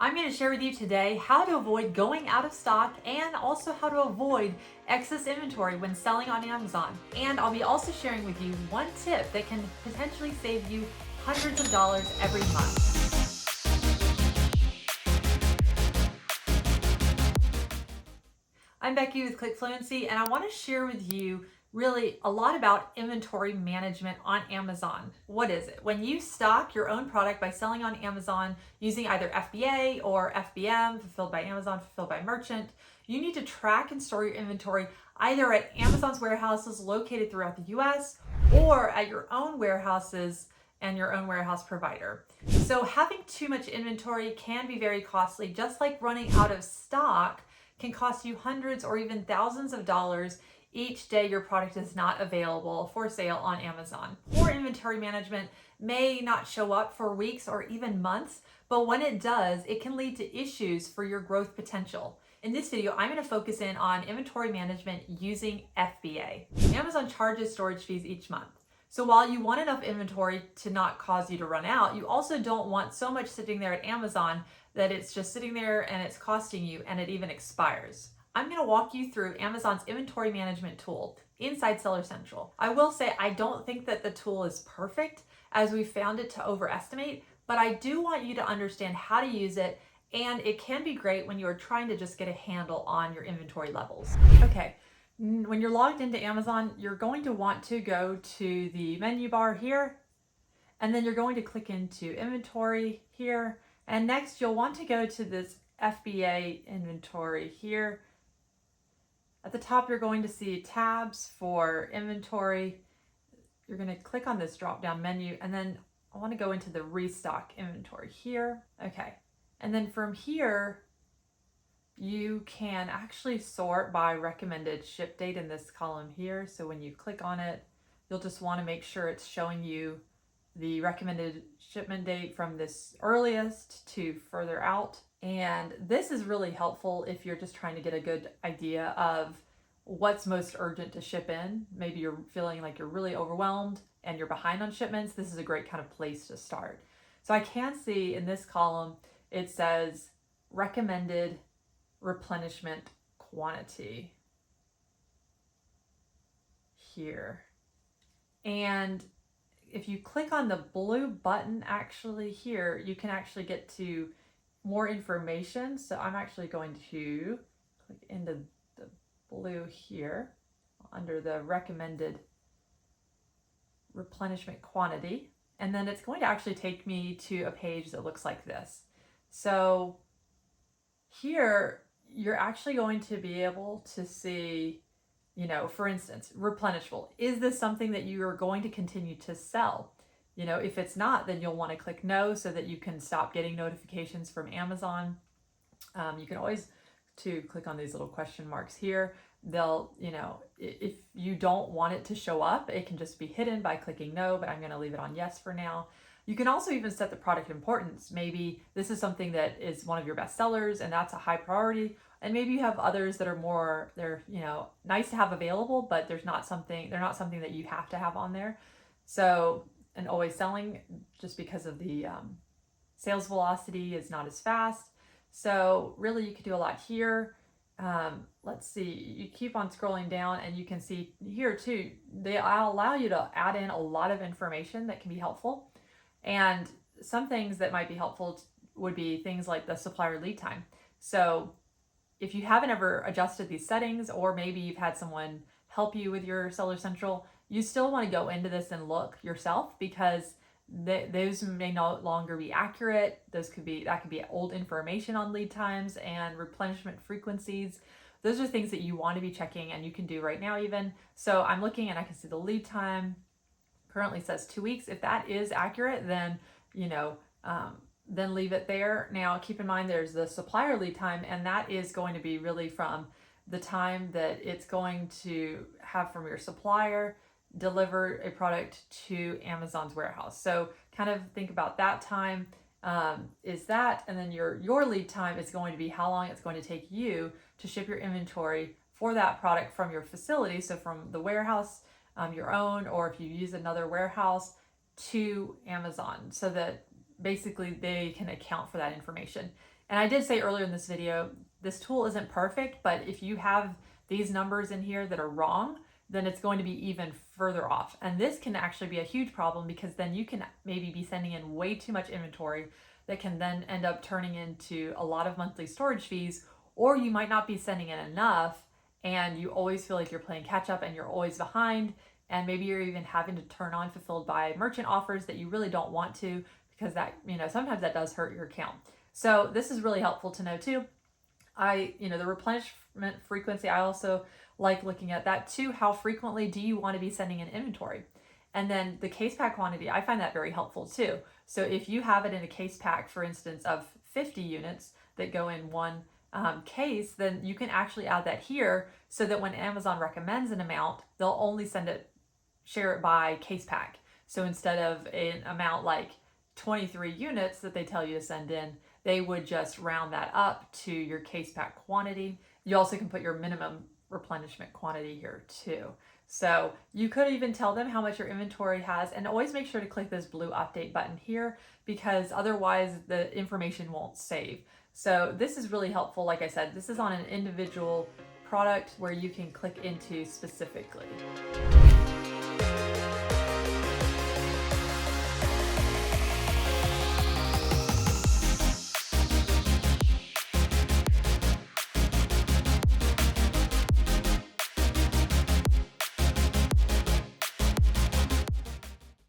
I'm going to share with you today how to avoid going out of stock and also how to avoid excess inventory when selling on Amazon. And I'll be also sharing with you one tip that can potentially save you hundreds of dollars every month. I'm Becky with Click Fluency, and I want to share with you really a lot about inventory management on Amazon. What is it? When you stock your own product by selling on Amazon using either FBA or FBM, fulfilled by Amazon, fulfilled by merchant, you need to track and store your inventory either at Amazon's warehouses located throughout the US or at your own warehouses and your own warehouse provider. So having too much inventory can be very costly, just like running out of stock can cost you hundreds or even thousands of dollars each day your product is not available for sale on Amazon. Poor inventory management may not show up for weeks or even months, but when it does, it can lead to issues for your growth potential. In this video, I'm going to focus in on inventory management using FBA. Amazon charges storage fees each month. So while you want enough inventory to not cause you to run out, you also don't want so much sitting there at Amazon that it's just sitting there and it's costing you and it even expires. I'm going to walk you through Amazon's inventory management tool inside Seller Central. I will say I don't think that the tool is perfect, as we found it to overestimate, but I do want you to understand how to use it, and it can be great when you're trying to just get a handle on your inventory levels. Okay. When you're logged into Amazon, you're going to want to go to the menu bar here, and then you're going to click into inventory here. And next you'll want to go to this FBA inventory here. At the top, you're going to see tabs for inventory. You're going to click on this drop down menu, and then I want to go into the restock inventory here. Okay. And then from here, you can actually sort by recommended ship date in this column here. So when you click on it, you'll just want to make sure it's showing you the recommended shipment date from this earliest to further out. And this is really helpful if you're just trying to get a good idea of what's most urgent to ship in. Maybe you're feeling like you're really overwhelmed and you're behind on shipments. This is a great kind of place to start. So I can see in this column, it says recommended replenishment quantity here. And if you click on the blue button actually here, you can actually get to more information. So I'm actually going to click into the blue here under the recommended replenishment quantity. And then it's going to actually take me to a page that looks like this. So here, you're actually going to be able to see, for instance, replenishable. Is this something that you are going to continue to sell? If it's not, then you'll want to click no so that you can stop getting notifications from Amazon. You can always click on these little question marks here. They'll, if you don't want it to show up, it can just be hidden by clicking no, but I'm going to leave it on yes for now. You can also even set the product importance. Maybe this is something that is one of your best sellers and that's a high priority. And maybe you have others that are they're nice to have available, but they're not something that you have to have on there. So, and always selling, just because of the sales velocity is not as fast. So really you could do a lot here. Let's see, you keep on scrolling down and you can see here too, they allow you to add in a lot of information that can be helpful. And some things that might be helpful would be things like the supplier lead time. So if you haven't ever adjusted these settings, or maybe you've had someone help you with your Seller Central, you still want to go into this and look yourself, because those may no longer be accurate. That could be old information on lead times and replenishment frequencies. Those are things that you want to be checking, and you can do right now even. So I'm looking and I can see the lead time currently says 2 weeks. If that is accurate, then then leave it there. Now keep in mind there's the supplier lead time, and that is going to be really from the time that it's going to have from your supplier deliver a product to Amazon's warehouse. So kind of think about that time is that, and then your lead time is going to be how long it's going to take you to ship your inventory for that product from your facility. So from the warehouse, your own, or if you use another warehouse, to Amazon, so that basically they can account for that information. And I did say earlier in this video, this tool isn't perfect, but if you have these numbers in here that are wrong, then it's going to be even further off. And this can actually be a huge problem because then you can maybe be sending in way too much inventory that can then end up turning into a lot of monthly storage fees, or you might not be sending in enough and you always feel like you're playing catch up and you're always behind, and maybe you're even having to turn on fulfilled by merchant offers that you really don't want to, because that, sometimes that does hurt your account. So this is really helpful to know too. The replenishment frequency, I also like looking at that too. How frequently do you want to be sending in inventory? And then the case pack quantity, I find that very helpful too. So if you have it in a case pack, for instance, of 50 units that go in one case, then you can actually add that here so that when Amazon recommends an amount, they'll only share it by case pack. So instead of an amount like 23 units that they tell you to send in, they would just round that up to your case pack quantity. You also can put your minimum replenishment quantity here too. So you could even tell them how much your inventory has, and always make sure to click this blue update button here, because otherwise the information won't save. So this is really helpful. Like I said, this is on an individual product where you can click into specifically.